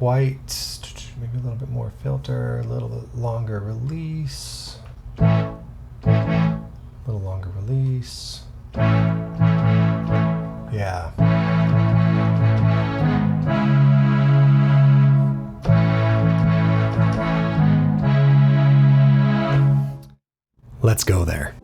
quite, maybe a little bit more filter, a little bit longer release. A little longer release. Yeah. Let's go there.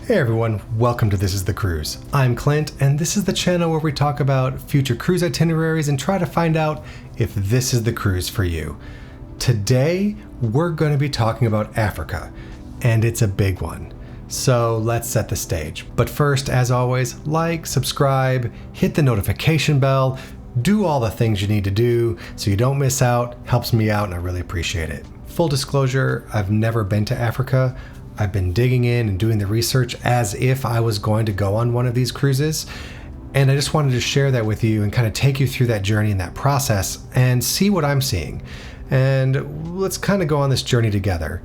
Hey everyone, welcome to This is the Cruise. I'm Clint, and this is the channel where we talk about future cruise itineraries and try to find out if this is the cruise for you. Today, we're going to be talking about Africa, and it's a big one. So let's set the stage. But first, as always, like, subscribe, hit the notification bell, do all the things you need to do so you don't miss out. Helps me out, and I really appreciate it. Full disclosure, I've never been to Africa. I've been digging in and doing the research as if I was going to go on one of these cruises. And I just wanted to share that with you and kind of take you through that journey and that process and see what I'm seeing. And let's kind of go on this journey together.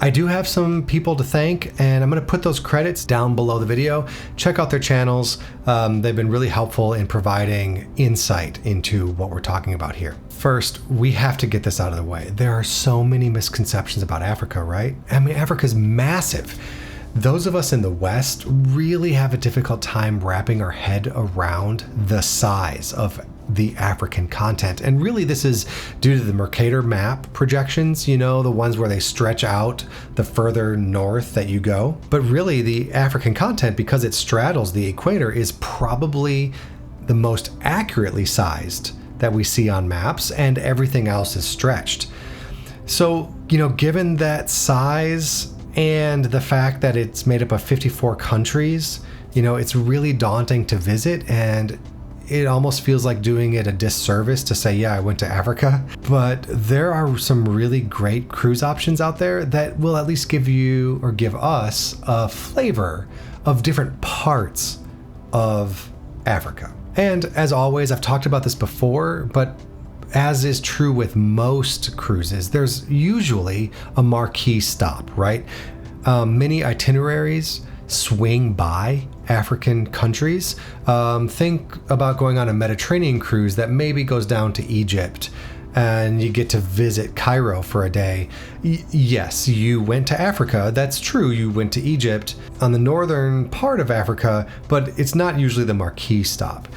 I do have some people to thank, and I'm going to put those credits down below the video. Check out their channels. They've been really helpful in providing insight into what we're talking about here. First, we have to get this out of the way. There are so many misconceptions about Africa, right? I mean, Africa's massive. Those of us in the West really have a difficult time wrapping our head around the size of the African continent. And really this is due to the Mercator map projections, you know, the ones where they stretch out the further north that you go. But really the African continent, because it straddles the equator, is probably the most accurately sized that we see on maps, and everything else is stretched. So, you know, given that size and the fact that it's made up of 54 countries, you know, it's really daunting to visit, and it almost feels like doing it a disservice to say, yeah, I went to Africa. But there are some really great cruise options out there that will at least give you, or give us, a flavor of different parts of Africa. And as always, I've talked about this before, but as is true with most cruises, there's usually a marquee stop, right? Many itineraries swing by African countries. Think about going on a Mediterranean cruise that maybe goes down to Egypt and you get to visit Cairo for a day. Yes, you went to Africa. That's true. You went to Egypt on the northern part of Africa, but it's not usually the marquee stop.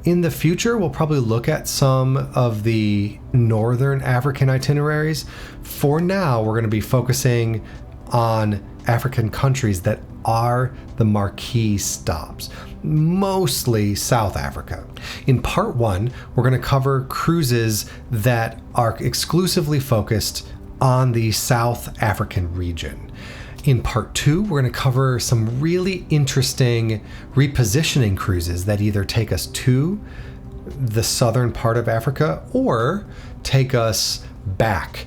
In the future, we'll probably look at some of the northern African itineraries. For now, we're going to be focusing on African countries that are the marquee stops, mostly South Africa. In part one, we're going to cover cruises that are exclusively focused on the South African region. In part two, we're going to cover some really interesting repositioning cruises that either take us to the southern part of Africa or take us back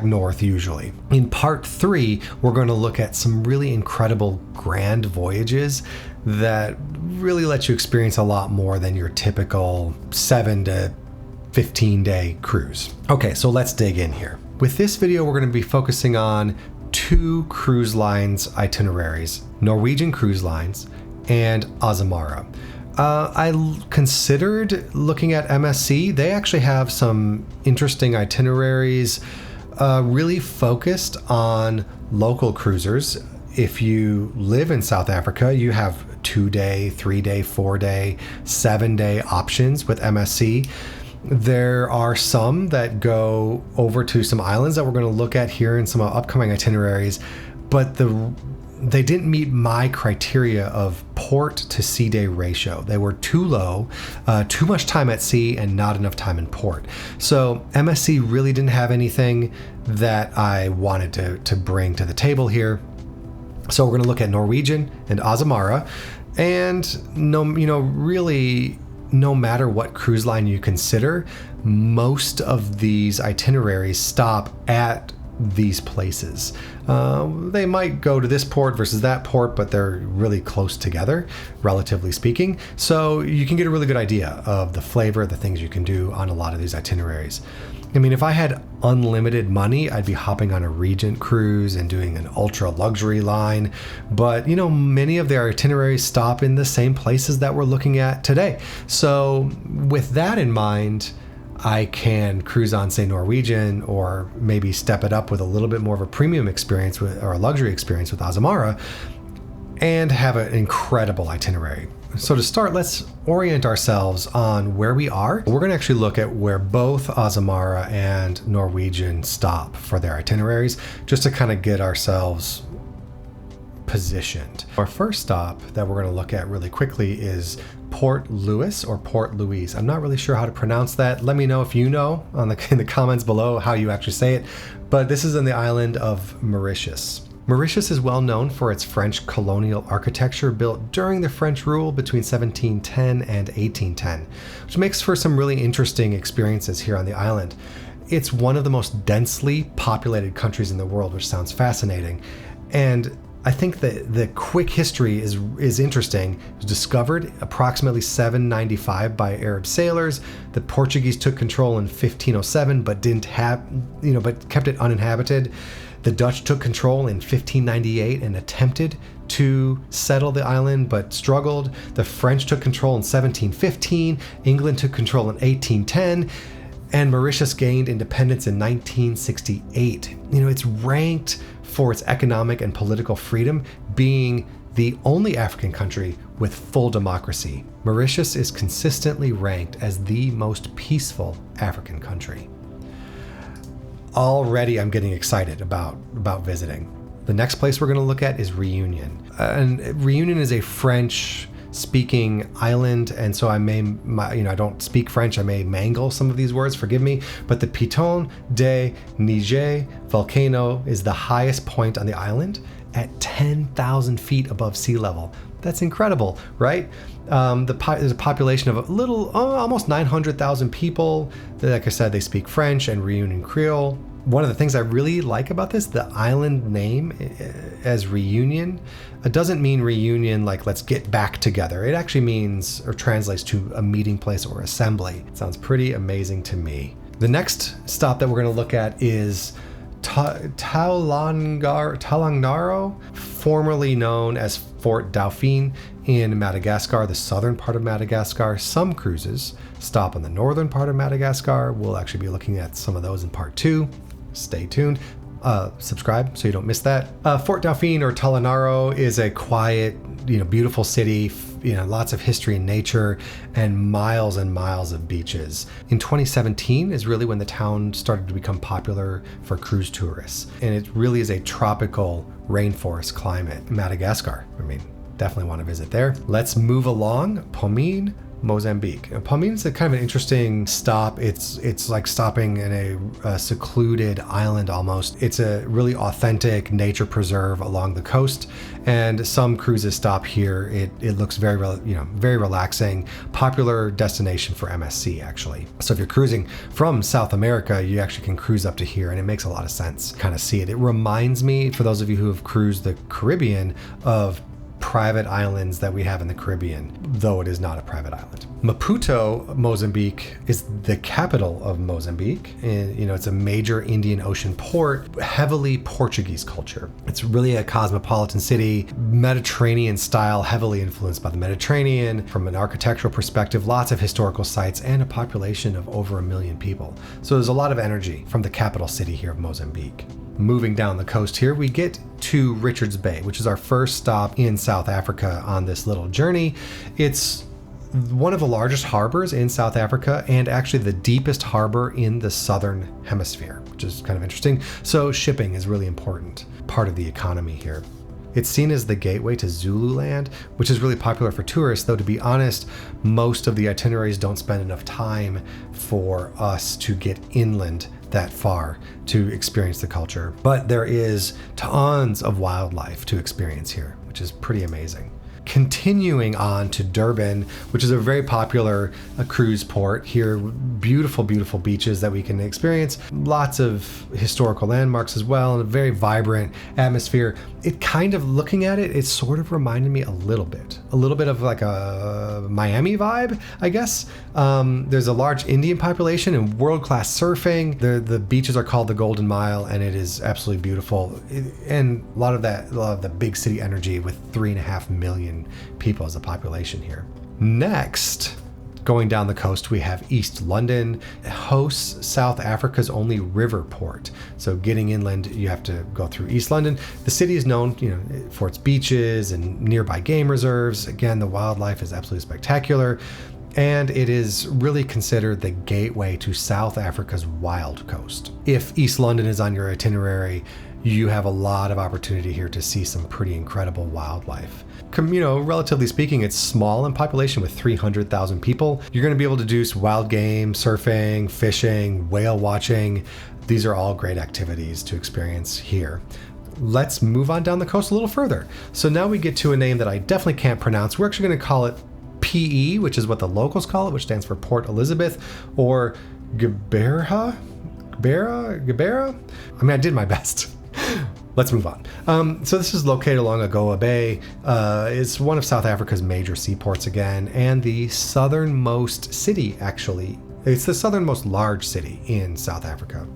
north usually. In part three, we're going to look at some really incredible grand voyages that really let you experience a lot more than your typical 7 to 15 day cruise. Okay, so let's dig in here. With this video, we're going to be focusing on two cruise lines itineraries, Norwegian Cruise Lines and Azamara. I considered looking at MSC. They actually have some interesting itineraries, really focused on local cruisers. If you live in South Africa, you have 2-day, 3-day, 4-day, 7-day options with MSC. There are some that go over to some islands that we're going to look at here in some upcoming itineraries, but they didn't meet my criteria of port to sea day ratio. They were too low, too much time at sea and not enough time in port. So MSC really didn't have anything that I wanted to bring to the table here. So we're going to look at Norwegian and Azamara, and really no matter what cruise line you consider, most of these itineraries stop at these places. They might go to this port versus that port, but they're really close together, relatively speaking. So you can get a really good idea of the flavor, the things you can do on a lot of these itineraries. I mean, if I had unlimited money, I'd be hopping on a Regent cruise and doing an ultra luxury line. But, many of their itineraries stop in the same places that we're looking at today. So with that in mind, I can cruise on, say, Norwegian, or maybe step it up with a little bit more of a premium experience or a luxury experience with Azamara, and have an incredible itinerary. So to start, let's orient ourselves on where we are. We're going to actually look at where both Azamara and Norwegian stop for their itineraries, just to kind of get ourselves positioned. Our first stop that we're going to look at really quickly is Port Louis or Port Louise. I'm not really sure how to pronounce that. Let me know if you know in the comments below how you actually say it. But this is in the island of Mauritius. Mauritius is well known for its French colonial architecture built during the French rule between 1710 and 1810, which makes for some really interesting experiences here on the island. It's one of the most densely populated countries in the world, which sounds fascinating. And I think that the quick history is interesting. It was discovered approximately 795 by Arab sailors. The Portuguese took control in 1507, but but kept it uninhabited. The Dutch took control in 1598 and attempted to settle the island, but struggled. The French took control in 1715. England took control in 1810. And Mauritius gained independence in 1968. It's ranked for its economic and political freedom, being the only African country with full democracy. Mauritius is consistently ranked as the most peaceful African country. Already I'm getting excited about visiting. The next place we're going to look at is Reunion. And Reunion is a French-speaking island, and so I don't speak French. I may mangle some of these words, forgive me. But the Piton de Niger volcano is the highest point on the island at 10,000 feet above sea level. That's incredible, right? There's a population of almost 900,000 people. Like I said, they speak French and Reunion Creole. One of the things I really like about this, the island name as Reunion, it doesn't mean reunion like let's get back together. It actually means or translates to a meeting place or assembly. It sounds pretty amazing to me. The next stop that we're going to look at is Talangaro, formerly known as Fort Dauphin in Madagascar, the southern part of Madagascar. Some cruises stop on the northern part of Madagascar. We'll actually be looking at some of those in part 2. Stay tuned. Subscribe so you don't miss that. Fort Dauphin or Talangaro is a quiet, beautiful city, lots of history and nature, and miles of beaches. In 2017 is really when the town started to become popular for cruise tourists. And it really is a tropical rainforest climate. Madagascar, definitely want to visit there. Let's move along. Pomine, Mozambique. Pomine is a kind of an interesting stop. It's like stopping in a secluded island almost. It's a really authentic nature preserve along the coast, and some cruises stop here. It looks very relaxing. Popular destination for MSC actually. So if you're cruising from South America, you actually can cruise up to here, and it makes a lot of sense. Kind of see it. It reminds me, for those of you who have cruised the Caribbean, of private islands that we have in the Caribbean, though it is not a private island. Maputo, Mozambique, is the capital of Mozambique. And, it's a major Indian Ocean port, heavily Portuguese culture. It's really a cosmopolitan city, Mediterranean style, heavily influenced by the Mediterranean. From an architectural perspective, lots of historical sites and a population of over 1 million people. So there's a lot of energy from the capital city here of Mozambique. Moving down the coast here, we get to Richards Bay, which is our first stop in South Africa on this little journey. It's one of the largest harbors in South Africa, and actually the deepest harbor in the southern hemisphere, which is kind of interesting. So shipping is really important part of the economy here. It's seen as the gateway to Zululand, which is really popular for tourists, though to be honest, most of the itineraries don't spend enough time for us to get inland that far to experience the culture. But there is tons of wildlife to experience here, which is pretty amazing. continuing on to Durban, which is a very popular cruise port here. Beautiful, beautiful beaches that we can experience. Lots of historical landmarks as well, and a very vibrant atmosphere. It kind of, looking at it, it sort of reminded me a little bit of like a Miami vibe, I guess. There's a large Indian population and world-class surfing. The beaches are called the Golden Mile, and it is absolutely beautiful. And a lot of the big city energy with 3.5 million people as a population here. Next, going down the coast, we have East London. It hosts South Africa's only river port. So getting inland, you have to go through East London. The city is known, for its beaches and nearby game reserves. Again, the wildlife is absolutely spectacular. And it is really considered the gateway to South Africa's wild coast. If East London is on your itinerary, you have a lot of opportunity here to see some pretty incredible wildlife. Relatively speaking, it's small in population with 300,000 people. You're going to be able to do wild game, surfing, fishing, whale watching. These are all great activities to experience here. Let's move on down the coast a little further. So now we get to a name that I definitely can't pronounce. We're actually going to call it PE, which is what the locals call it, which stands for Port Elizabeth, or Gabera? I did my best. Let's move on. So this is located along Agoa Bay. It's one of South Africa's major seaports again, and the southernmost city, actually. It's the southernmost large city in South Africa.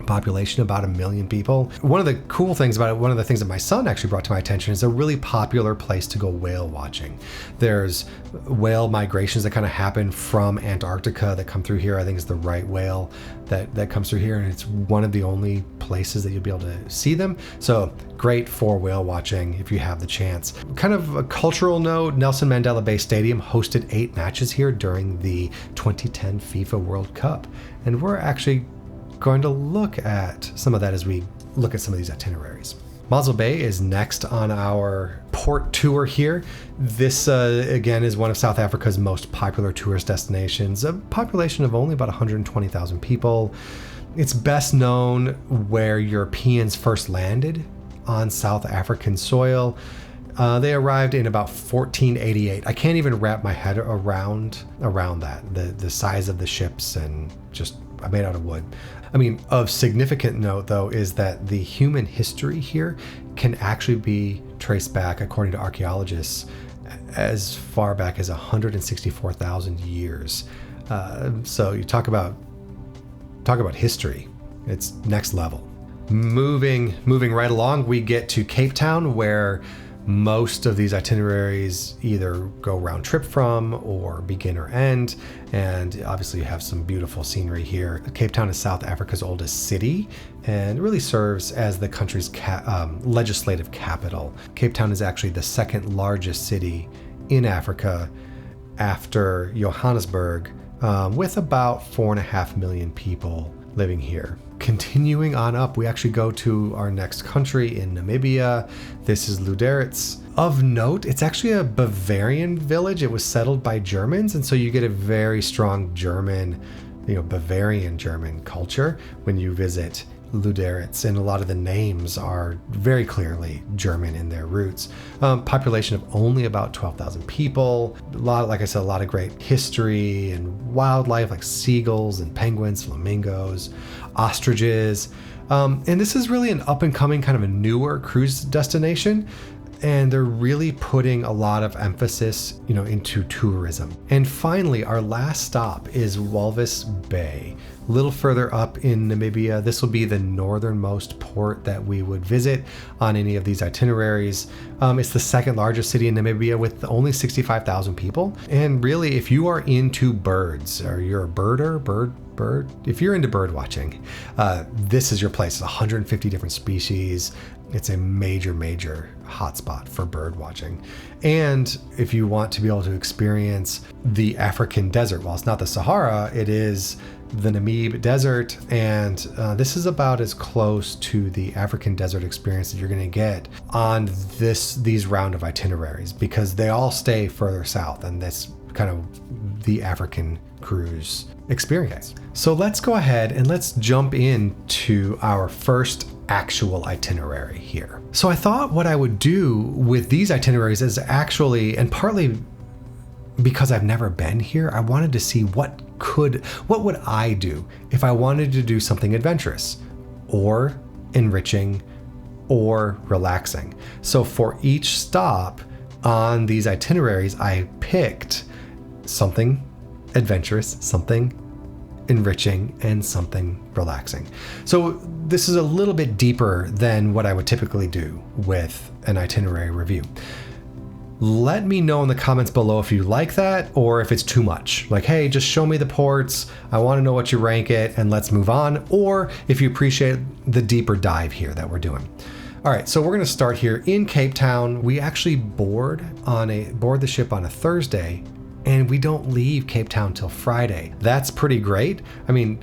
Population about 1 million people. One of the cool things about it, one of the things that my son actually brought to my attention, is a really popular place to go whale watching. There's whale migrations that kind of happen from Antarctica that come through here. I think it's the right whale that comes through here, and it's one of the only places that you'll be able to see them. So great for whale watching if you have the chance. Kind of a cultural note, Nelson Mandela Bay Stadium hosted 8 matches here during the 2010 FIFA World Cup, and we're actually going to look at some of that as we look at some of these itineraries. Mozambique Bay is next on our port tour here. This, again, is one of South Africa's most popular tourist destinations, a population of only about 120,000 people. It's best known where Europeans first landed on South African soil. They arrived in about 1488. I can't even wrap my head around that, the size of the ships, and just made out of wood. Of significant note, though, is that the human history here can actually be traced back, according to archaeologists, as far back as 164,000 years. So you talk about history. It's next level. Moving right along, we get to Cape Town, where most of these itineraries either go round trip from or begin or end, and obviously you have some beautiful scenery here. Cape Town is South Africa's oldest city and really serves as the country's legislative capital. Cape Town is actually the second largest city in Africa after Johannesburg, with about 4.5 million people living here. Continuing on up, we actually go to our next country in Namibia. This is Luderitz. Of note, it's actually a Bavarian village. It was settled by Germans, and so you get a very strong German, Bavarian German culture when you visit Luderitz, and a lot of the names are very clearly German in their roots. Population of only about 12,000 people. Like I said, a lot of great history and wildlife like seagulls and penguins, flamingos, ostriches. And this is really an up and coming kind of a newer cruise destination. And they're really putting a lot of emphasis, into tourism. And finally, our last stop is Walvis Bay. A little further up in Namibia. This will be the northernmost port that we would visit on any of these itineraries. It's the second largest city in Namibia with only 65,000 people. And really, if you are into birds, or you're a birder, if you're into bird watching, this is your place. It's 150 different species. It's a major hotspot for bird watching. And if you want to be able to experience the African desert, well, it's not the Sahara, it is the Namib Desert, and this is about as close to the African desert experience that you're going to get on these round of itineraries, because they all stay further south, and that's kind of the African cruise experience. So let's go ahead and let's jump into our first actual itinerary here. So I thought what I would do with these itineraries is actually, and partly because I've never been here, I wanted to see what would I do if I wanted to do something adventurous or enriching or relaxing. So for each stop on these itineraries, I picked something adventurous, something enriching, and something relaxing. So this is a little bit deeper than what I would typically do with an itinerary review. Let me know in the comments below if you like that or if it's too much. Like, hey, just show me the ports. I want to know what you rank it and let's move on. Or if you appreciate the deeper dive here that we're doing. All right, so we're going to start here in Cape Town. We actually board the ship on a Thursday, and we don't leave Cape Town till Friday. That's pretty great. I mean,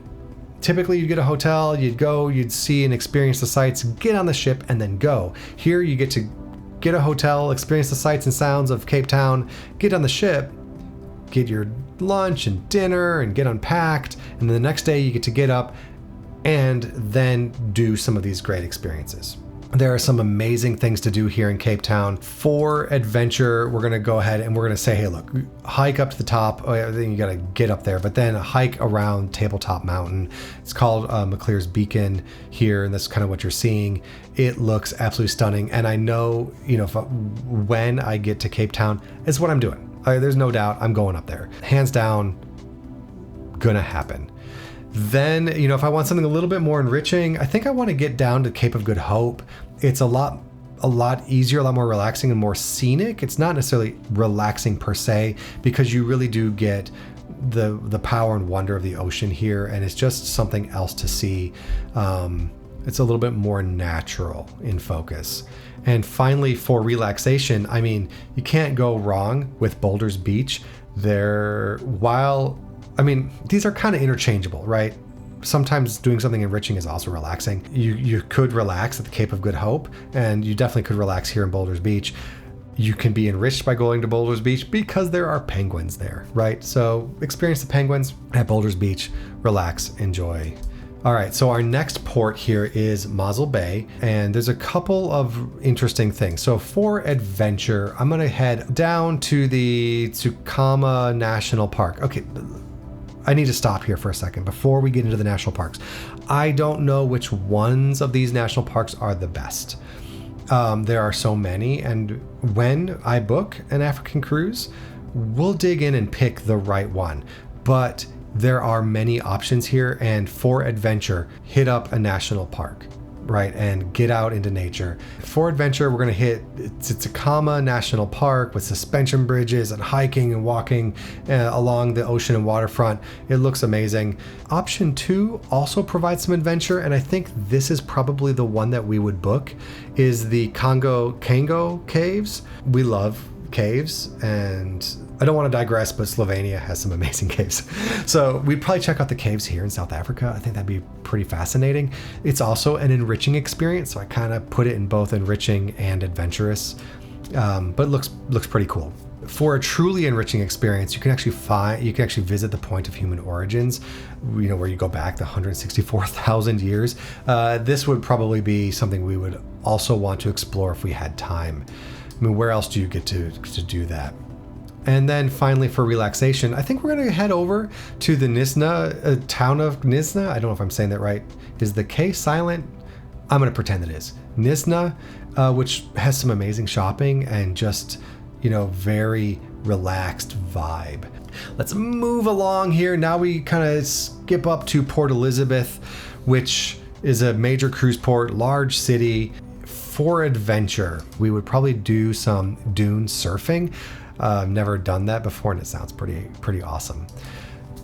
typically you'd get a hotel, you'd go, you'd see and experience the sights, get on the ship, and then go. Here you get to get a hotel, experience the sights and sounds of Cape Town, get on the ship, get your lunch and dinner, and get unpacked. And then the next day you get to get up and then do some of these great experiences. There are some amazing things to do here in Cape Town. For adventure, we're gonna go ahead and we're gonna say, hey, look, hike up to the top. Oh yeah, then you gotta get up there, but then hike around Tabletop Mountain. It's called McClear's Beacon here, and that's kind of what you're seeing. It looks absolutely stunning, and I know, when I get to Cape Town, it's what I'm doing. There's no doubt I'm going up there. Hands down, gonna happen. Then, if I want something a little bit more enriching, I think I want to get down to Cape of Good Hope. It's a lot easier, a lot more relaxing and more scenic. It's not necessarily relaxing per se, because you really do get the power and wonder of the ocean here, and it's just something else to see. It's a little bit more natural in focus. And finally, for relaxation, I mean, you can't go wrong with Boulders Beach. These are kind of interchangeable, right? Sometimes doing something enriching is also relaxing. You could relax at the Cape of Good Hope, and you definitely could relax here in Boulders Beach. You can be enriched by going to Boulders Beach because there are penguins there, right? So experience the penguins at Boulders Beach, relax, enjoy. All right, so our next port here is Mosel Bay, and there's a couple of interesting things. So for adventure, I'm gonna head down to the Tsukama National Park. Okay, I need to stop here for a second before we get into the national parks. I don't know which ones of these national parks are the best. There are so many, and when I book an African cruise, we'll dig in and pick the right one. But there are many options here, and for adventure, hit up a national park, right, and get out into nature. For adventure, we're gonna hit Tsukama National Park with suspension bridges and hiking and walking along the ocean and waterfront. It looks amazing. Option 2 also provides some adventure, and I think this is probably the one that we would book, is the Kango Caves. We love caves, and I don't want to digress, but Slovenia has some amazing caves. So we'd probably check out the caves here in South Africa. I think that'd be pretty fascinating. It's also an enriching experience, so I kind of put it in both enriching and adventurous, but it looks pretty cool. For a truly enriching experience, you can actually visit the point of human origins, where you go back the 164,000 years. This would probably be something we would also want to explore if we had time. I mean, where else do you get to do that? And then finally, for relaxation, I think we're going to head over to the Nisna, town of Nisna. I don't know if I'm saying that right. Is the K silent? I'm going to pretend it is. Nisna, which has some amazing shopping and just, very relaxed vibe. Let's move along here. Now we kind of skip up to Port Elizabeth, which is a major cruise port, large city. For adventure, we would probably do some dune surfing. Never done that before, and it sounds pretty awesome.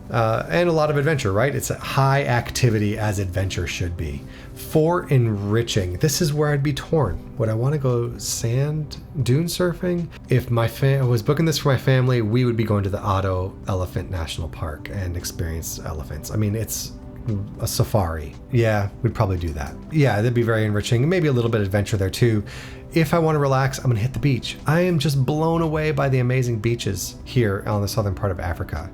And a lot of adventure, right? It's a high activity, as adventure should be. For enriching, this is where I'd be torn. Would I want to go sand dune surfing? If I was booking this for my family, we would be going to the Otto Elephant National Park and experience elephants. I mean, it's a safari. Yeah, we'd probably do that. Yeah, that'd be very enriching. Maybe a little bit of adventure there too. If I want to relax, I'm going to hit the beach. I am just blown away by the amazing beaches here on the southern part of Africa.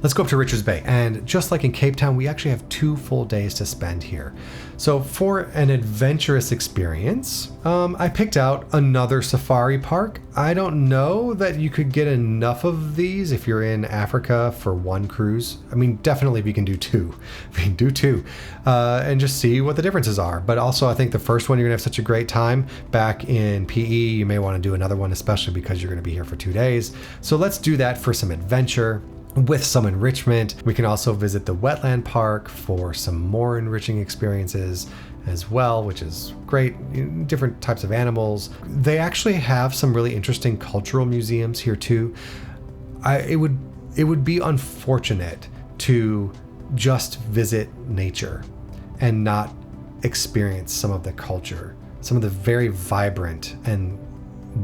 Let's go up to Richards Bay. And just like in Cape Town, we actually have 2 full days to spend here. So for an adventurous experience, I picked out another safari park. I don't know that you could get enough of these if you're in Africa for 1 cruise. I mean, definitely if you can do 2. We can do 2 and just see what the differences are. But also, I think the first one, you're gonna have such a great time. Back in PE, you may wanna do another one, especially because you're gonna be here for 2 days. So let's do that for some adventure with some enrichment. We can also visit the wetland park for some more enriching experiences as well, which is great. Different types of animals. They actually have some really interesting cultural museums here too. It would be unfortunate to just visit nature and not experience some of the culture, some of the very vibrant and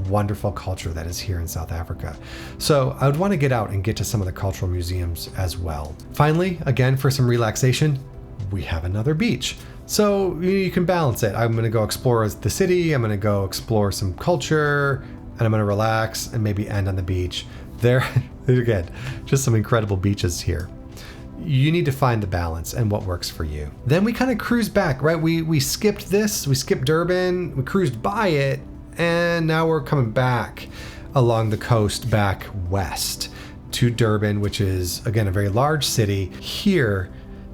wonderful culture that is here in South Africa. So I would want to get out and get to some of the cultural museums as well. Finally, again, for some relaxation, we have another beach. So you can balance it. I'm going to go explore the city, I'm going to go explore some culture, and I'm going to relax and maybe end on the beach. There, again, just some incredible beaches here. You need to find the balance and what works for you. Then we kind of cruise back, right? We skipped this, we skipped Durban, we cruised by it, and now we're coming back along the coast back west to Durban, which is, again, a very large city. Here,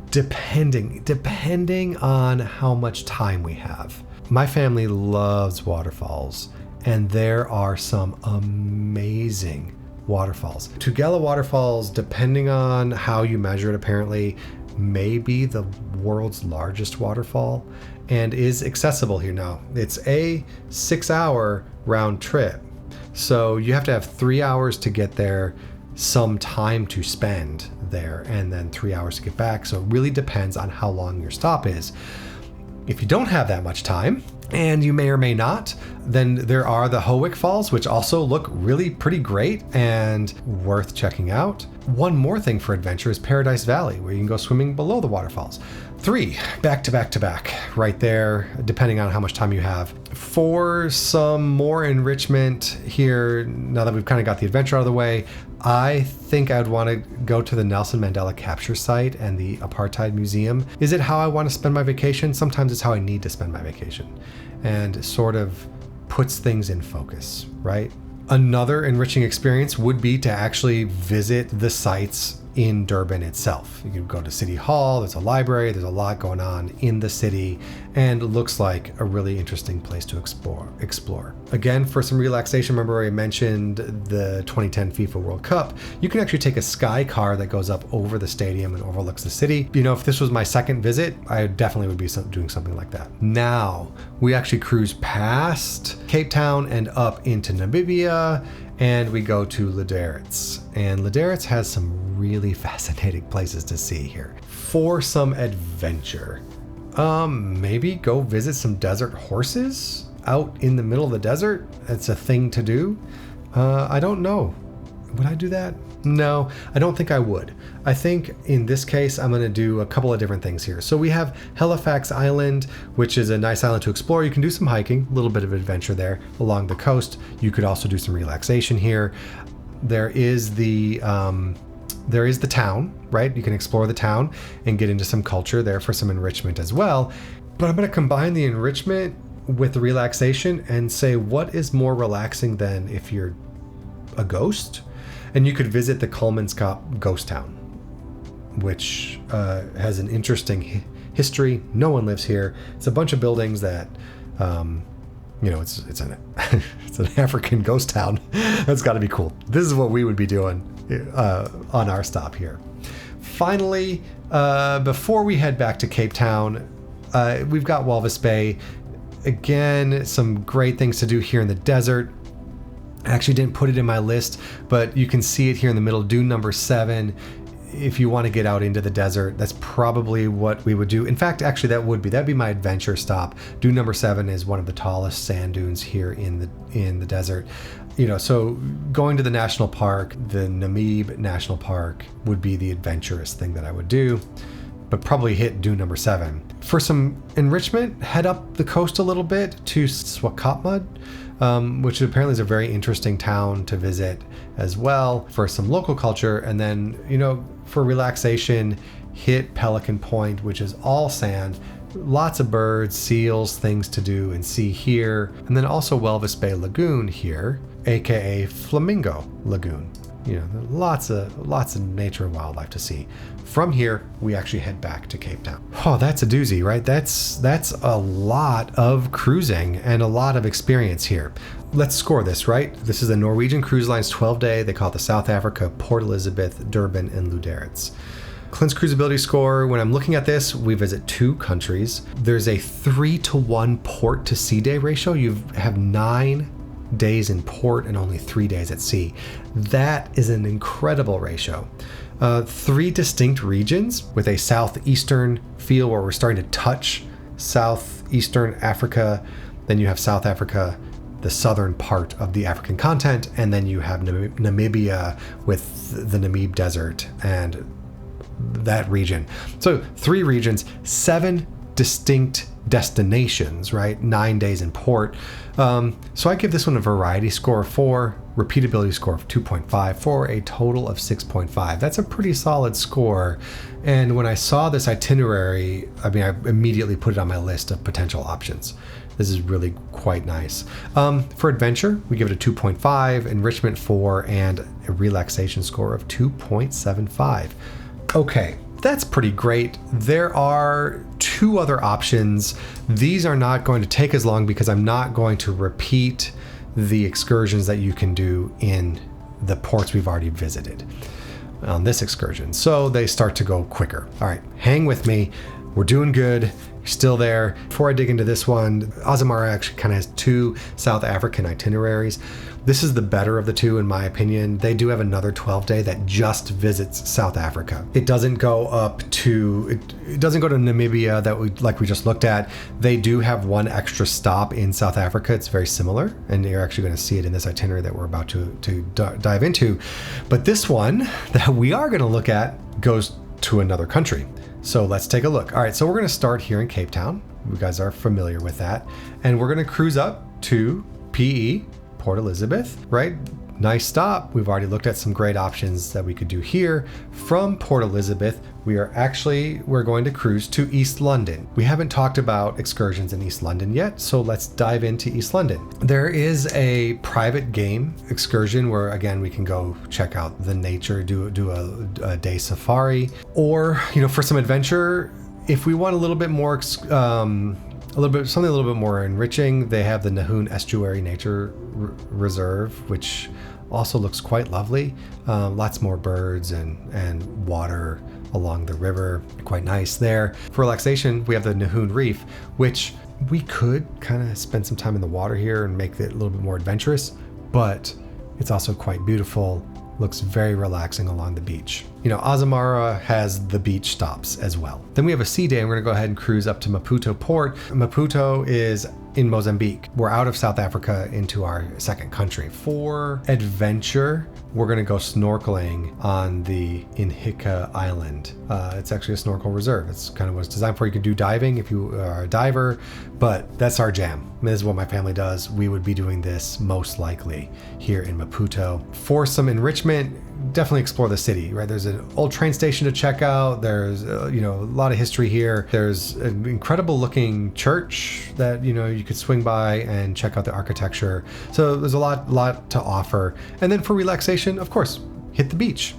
depending on how much time we have. My family loves waterfalls, and there are some amazing waterfalls. Tugela Waterfalls, depending on how you measure it, apparently may be the world's largest waterfall and is accessible here now. It's a 6-hour round trip. So you have to have 3 hours to get there, some time to spend there, and then 3 hours to get back. So it really depends on how long your stop is. If you don't have that much time, and you may or may not, then there are the Howick Falls, which also look really pretty great and worth checking out. One more thing for adventure is Paradise Valley, where you can go swimming below the waterfalls. 3 back to back to back right there, depending on how much time you have. For some more enrichment here, now that we've kind of got the adventure out of the way, I think I would want to go to the Nelson Mandela capture site and the Apartheid Museum. Is it how I want to spend my vacation? Sometimes it's how I need to spend my vacation, and sort of puts things in focus, right? Another enriching experience would be to actually visit the sites in Durban itself. You can go to City Hall, there's a library, there's a lot going on in the city, and it looks like a really interesting place to explore. Again, for some relaxation, remember I mentioned the 2010 FIFA World Cup. You can actually take a sky car that goes up over the stadium and overlooks the city. You know, if this was my second visit, I definitely would be doing something like that. Now, we actually cruise past Cape Town and up into Namibia, and we go to Lederitz. And Lederitz has some really fascinating places to see here. For some adventure, maybe go visit some desert horses out in the middle of the desert. It's a thing to do. I don't know. Would I do that? No, I don't think I would. I think in this case, I'm going to do a couple of different things here. So we have Halifax Island, which is a nice island to explore. You can do some hiking, a little bit of adventure there along the coast. You could also do some relaxation here. There is the town, right? You can explore the town and get into some culture there for some enrichment as well. But I'm going to combine the enrichment with the relaxation and say, what is more relaxing than if you're a ghost? And you could visit the Kolmanskop ghost town, which has an interesting history. No one lives here. It's a bunch of buildings that, it's an it's an African ghost town. That's got to be cool. This is what we would be doing on our stop here. Finally, before we head back to Cape Town, we've got Walvis Bay. Again, some great things to do here in the desert. I actually didn't put it in my list, but you can see it here in the middle, dune number 7. If you want to get out into the desert, that's probably what we would do. In fact, actually, that'd be my adventure stop. Dune number 7 is one of the tallest sand dunes here in the desert. You know, so going to the national park, the Namib National Park, would be the adventurous thing that I would do, but probably hit dune number 7. For some enrichment, head up the coast a little bit to Swakopmund. which apparently is a very interesting town to visit as well for some local culture. And then, for relaxation, hit Pelican Point, which is all sand, lots of birds, seals, things to do and see here. And then also Walvis Bay Lagoon here, aka Flamingo Lagoon. Lots of nature and wildlife to see. From here, we actually head back to Cape Town. Oh, that's a doozy, right? That's a lot of cruising and a lot of experience here. Let's score this, right? This is the Norwegian Cruise Line's 12-day. They call it the South Africa, Port Elizabeth, Durban, and Luderitz. Clint's cruisability score, when I'm looking at this, we visit 2 countries. There's a 3-to-1 port to sea day ratio. You have 9 days in port and only 3 days at sea. That is an incredible ratio. 3 distinct regions with a southeastern feel where we're starting to touch southeastern Africa. Then you have South Africa, the southern part of the African continent, and then you have Namibia with the Namib Desert and that region. So 3 regions, 7 distinct destinations, right? 9 days in port. So I give this one a variety score of 4, repeatability score of 2.5 for a total of 6.5. That's a pretty solid score. And when I saw this itinerary, I immediately put it on my list of potential options. This is really quite nice. For adventure, we give it a 2.5, enrichment 4, and a relaxation score of 2.75. Okay, that's pretty great. There are 2 other options. These are not going to take as long because I'm not going to repeat the excursions that you can do in the ports we've already visited on this excursion. So they start to go quicker. All right, hang with me. We're doing good. Still there. Before I dig into this one, Azamara actually kind of has 2 South African itineraries. This is the better of the 2 in my opinion. They do have another 12-day that just visits South Africa. It doesn't go to Namibia like we just looked at. They do have 1 extra stop in South Africa. It's very similar, and you're actually going to see it in this itinerary that we're about to dive into. But this one that we are going to look at goes to another country. So let's take a look. All right, so we're going to start here in Cape Town. You guys are familiar with that. And we're going to cruise up to PE, Port Elizabeth, right? Nice stop. We've already looked at some great options that we could do here. From Port Elizabeth, we're going to cruise to East London. We haven't talked about excursions in East London yet, so let's dive into East London. There is a private game excursion where, again, we can go check out the nature, do a day safari, or, for some adventure, if we want a little bit more something a little bit more enriching, they have the Nahoon Estuary Nature Reserve, which also looks quite lovely. Lots more birds and water along the river. Quite nice there. For relaxation, we have the Nahoon Reef, which we could kind of spend some time in the water here and make it a little bit more adventurous, but it's also quite beautiful. Looks very relaxing along the beach. Azamara has the beach stops as well. Then we have a sea day, and we're gonna go ahead and cruise up to Maputo Port. Maputo is in Mozambique. We're out of South Africa into our second country. For adventure, we're gonna go snorkeling on the Inhika Island. It's actually a snorkel reserve. It's kind of what it's designed for. You can do diving if you are a diver, but that's our jam. This is what my family does. We would be doing this most likely here in Maputo. For some enrichment, definitely explore the city, right? There's an old train station to check out. There's a lot of history here. There's an incredible looking church that you could swing by and check out the architecture. So there's a lot to offer. And then for relaxation, of course, hit the beach.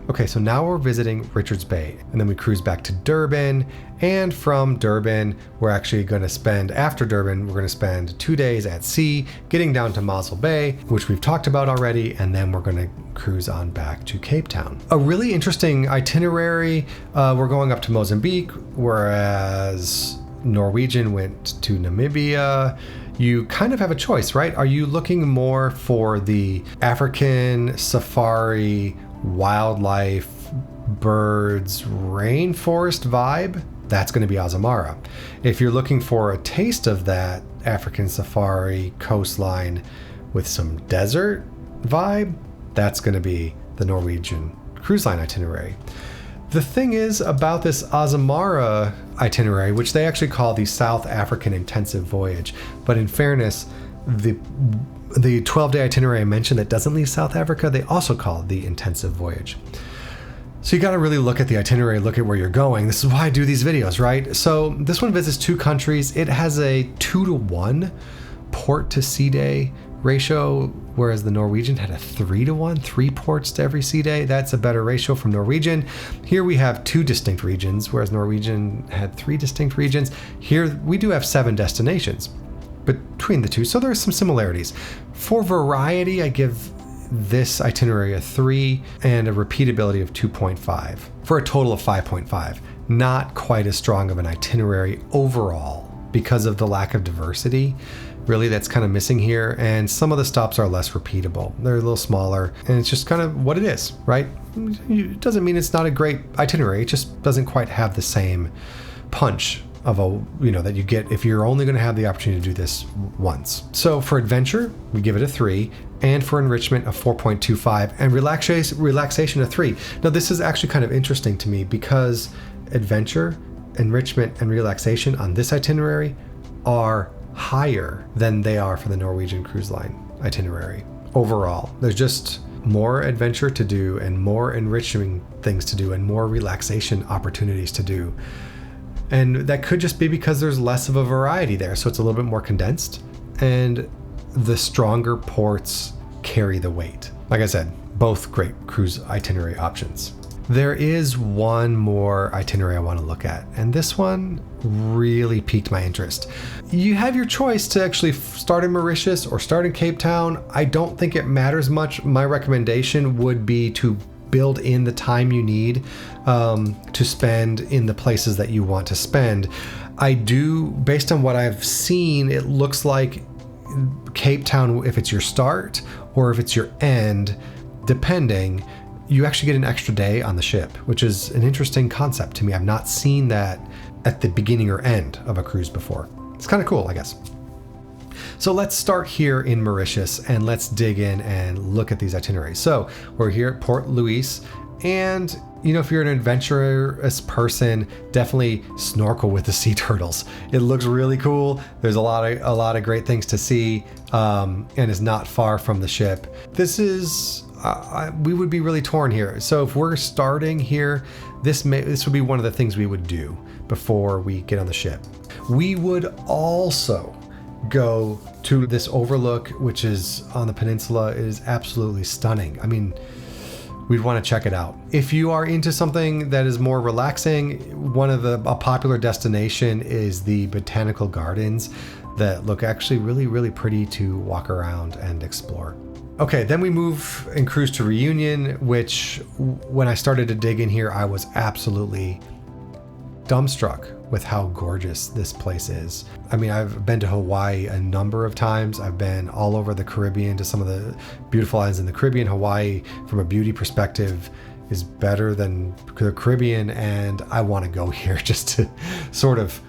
Okay, so now we're visiting Richards Bay, and then we cruise back to Durban. And from Durban, we're actually going to spend 2 days at sea, getting down to Mossel Bay, which we've talked about already, and then we're going to cruise on back to Cape Town. A really interesting itinerary. We're going up to Mozambique, whereas Norwegian went to Namibia. You kind of have a choice, right? Are you looking more for the African safari, wildlife, birds, rainforest vibe? That's going to be Azamara. If you're looking for a taste of that African safari coastline with some desert vibe, that's going to be the Norwegian Cruise Line itinerary. The thing is about this Azamara itinerary, which they actually call the South African Intensive Voyage, but in fairness, the 12-day itinerary I mentioned that doesn't leave South Africa, they also call it the intensive voyage. So you got to really look at the itinerary, look at where you're going. This is why I do these videos, right? So this one visits 2 countries. It has a 2-to-1 port to sea day ratio, whereas the Norwegian had a 3-to-1, 3 ports to every sea day. That's a better ratio from Norwegian. Here we have 2 distinct regions, whereas Norwegian had 3 distinct regions. Here we do have 7 destinations between the two, so there's some similarities. For variety, I give this itinerary a 3 and a repeatability of 2.5 for a total of 5.5. Not quite as strong of an itinerary overall because of the lack of diversity. Really, that's kind of missing here, and some of the stops are less repeatable. They're a little smaller, and it's just kind of what it is, right? It doesn't mean it's not a great itinerary. It just doesn't quite have the same punch of that you get if you're only going to have the opportunity to do this once. So for adventure, we give it a 3, and for enrichment a 4.25, and relaxation a 3. Now this is actually kind of interesting to me because adventure, enrichment, and relaxation on this itinerary are higher than they are for the Norwegian Cruise Line itinerary. Overall, there's just more adventure to do and more enriching things to do and more relaxation opportunities to do. And that could just be because there's less of a variety there. So it's a little bit more condensed, and the stronger ports carry the weight. Like I said, both great cruise itinerary options. There is one more itinerary I want to look at, and this one really piqued my interest. You have your choice to actually start in Mauritius or start in Cape Town. I don't think it matters much. My recommendation would be to build in the time you need to spend in the places that you want to spend. I do, based on what I've seen, it looks like Cape Town, if it's your start or if it's your end, depending, you actually get an extra day on the ship, which is an interesting concept to me. I've not seen that at the beginning or end of a cruise before. It's kind of cool, I guess. So let's start here in Mauritius and let's dig in and look at these itineraries. So we're here at Port Louis, and if you're an adventurous person, definitely snorkel with the sea turtles. It looks really cool. There's a lot of great things to see, and is not far from the ship. This is we would be really torn here. So if we're starting here, this would be one of the things we would do before we get on the ship. We would also go to this overlook, which is on the peninsula. It is absolutely stunning. I mean, we'd want to check it out. If you are into something that is more relaxing, a popular destination is the botanical gardens that look actually really, really pretty to walk around and explore. Okay, then we move and cruise to Reunion, which when I started to dig in here, I was absolutely dumbstruck with how gorgeous this place is. I mean, I've been to Hawaii a number of times. I've been all over the Caribbean to some of the beautiful islands in the Caribbean. Hawaii, from a beauty perspective, is better than the Caribbean, and I want to go here just to sort of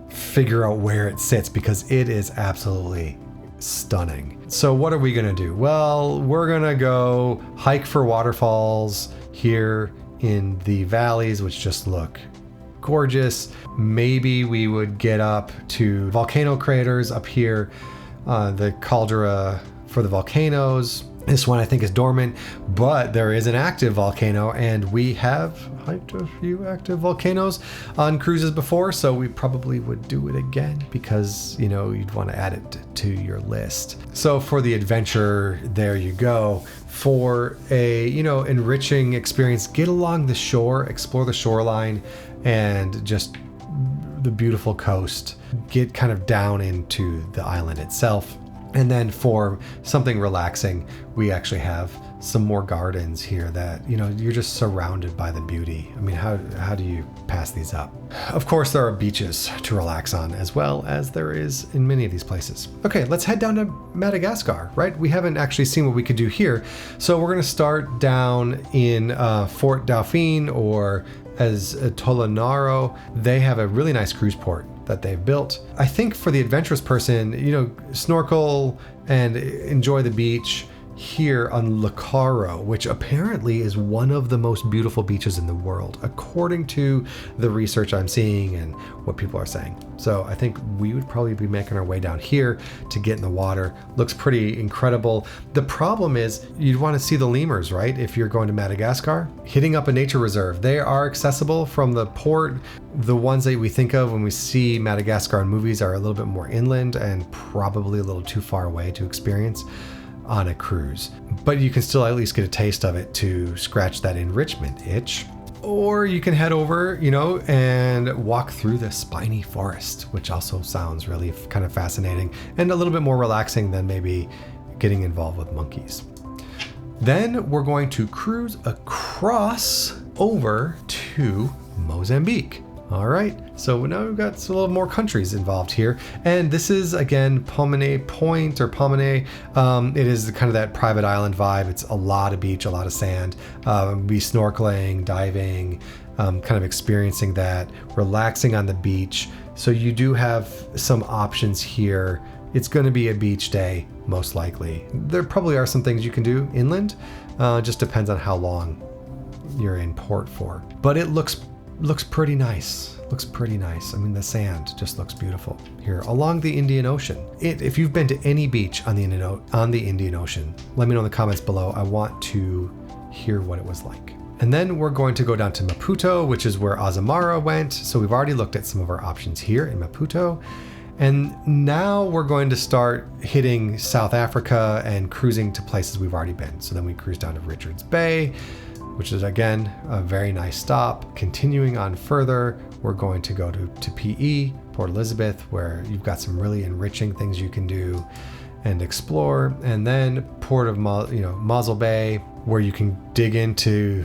figure out where it sits because it is absolutely stunning. So what are we gonna do? Well, we're gonna go hike for waterfalls here in the valleys, which just look gorgeous. Maybe we would get up to volcano craters up here, the caldera for the volcanoes. This one I think is dormant, but there is an active volcano, and we have hiked a few active volcanoes on cruises before, so we probably would do it again because, you'd want to add it to your list. So for the adventure, there you go. For a, enriching experience, get along the shore, explore the shoreline, and just the beautiful coast. Get kind of down into the island itself. And then for something relaxing, we actually have some more gardens here that, you're just surrounded by the beauty. I mean, how do you pass these up? Of course, there are beaches to relax on as well as there is in many of these places. Okay, let's head down to Madagascar, right? We haven't actually seen what we could do here. So we're going to start down in Fort Dauphin, or as Tolonaro. They have a really nice cruise port that they've built. I think for the adventurous person, snorkel and enjoy the beach here on Lacaro, which apparently is one of the most beautiful beaches in the world, according to the research I'm seeing and what people are saying. So I think we would probably be making our way down here to get in the water. Looks pretty incredible. The problem is you'd want to see the lemurs, right? If you're going to Madagascar, hitting up a nature reserve. They are accessible from the port. The ones that we think of when we see Madagascar in movies are a little bit more inland and probably a little too far away to experience on a cruise, but you can still at least get a taste of it to scratch that enrichment itch. Or you can head over, and walk through the spiny forest, which also sounds really kind of fascinating and a little bit more relaxing than maybe getting involved with monkeys. Then we're going to cruise across over to Mozambique. All right, so now we've got a little more countries involved here. And this is, again, Palmene Point or Palmene. It is kind of that private island vibe. It's a lot of beach, a lot of sand. Be snorkeling, diving, kind of experiencing that, relaxing on the beach. So you do have some options here. It's going to be a beach day, most likely. There probably are some things you can do inland. Just depends on how long you're in port for. But it looks pretty nice. Looks pretty nice. I mean, the sand just looks beautiful here along the Indian Ocean. If you've been to any beach on the Indian Ocean, let me know in the comments below. I want to hear what it was like. And then we're going to go down to Maputo, which is where Azamara went. So we've already looked at some of our options here in Maputo. And now we're going to start hitting South Africa and cruising to places we've already been. So then we cruise down to Richards Bay, which is, again, a very nice stop. Continuing on further, we're going to go to PE, Port Elizabeth, where you've got some really enriching things you can do and explore. And then Port of Mosel Bay, where you can dig into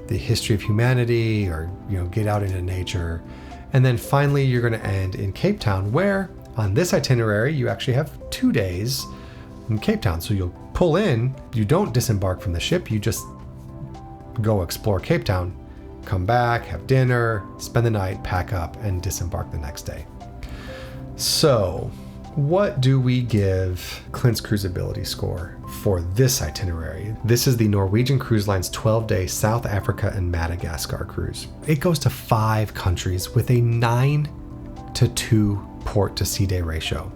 the history of humanity or get out into nature. And then finally, you're going to end in Cape Town, where on this itinerary, you actually have 2 days in Cape Town. So you'll pull in, you don't disembark from the ship, you just go explore Cape Town, come back, have dinner, spend the night, pack up, and disembark the next day. So what do we give Clint's cruisability score for this itinerary? This is the Norwegian Cruise Line's 12-day South Africa and Madagascar cruise. It goes to 5 countries with a 9-to-2 port to sea day ratio.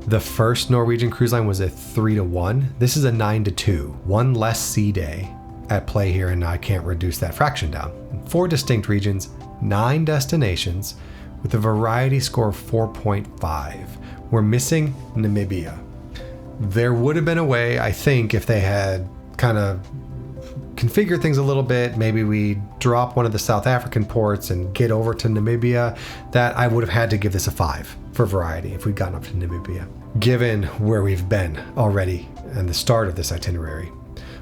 The first Norwegian Cruise Line was a 3-to-1. This is a 9-to-2, one less sea day at play here, and I can't reduce that fraction down. 4 distinct regions, 9 destinations, with a variety score of 4.5. We're missing Namibia. There would have been a way, I think, if they had kind of configured things a little bit, maybe we drop one of the South African ports and get over to Namibia, that I would have had to give this a 5 for variety if we'd gotten up to Namibia, given where we've been already and the start of this itinerary.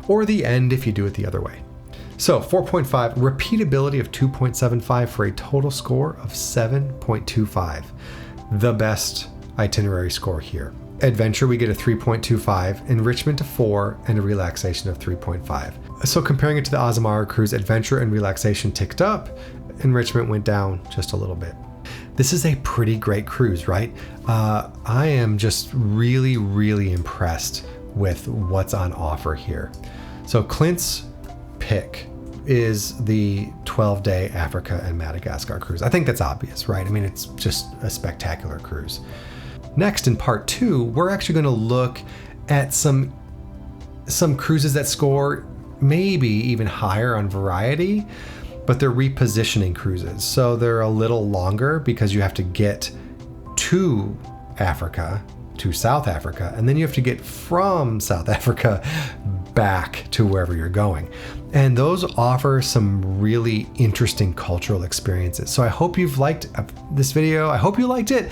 Or the end if you do it the other way. So 4.5, repeatability of 2.75 for a total score of 7.25. The best itinerary score here. Adventure, we get a 3.25, enrichment a 4, and a relaxation of 3.5. So comparing it to the Azamara cruise, adventure and relaxation ticked up, enrichment went down just a little bit. This is a pretty great cruise, right? I am just really, really impressed with what's on offer here. So Clint's pick is the 12-day Africa and Madagascar cruise. I think that's obvious, right? I mean, it's just a spectacular cruise. Next, in part 2, we're actually going to look at some cruises that score maybe even higher on variety, but they're repositioning cruises. So they're a little longer because you have to get to Africa, to South Africa, and then you have to get from South Africa back to wherever you're going. And those offer some really interesting cultural experiences. So I hope you've liked this video. I hope you liked it.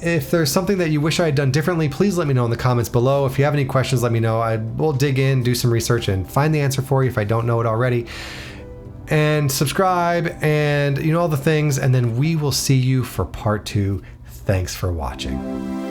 If there's something that you wish I had done differently, please let me know in the comments below. If you have any questions, let me know. I will dig in, do some research, and find the answer for you if I don't know it already. And subscribe and all the things, and then we will see you for part 2. Thanks for watching.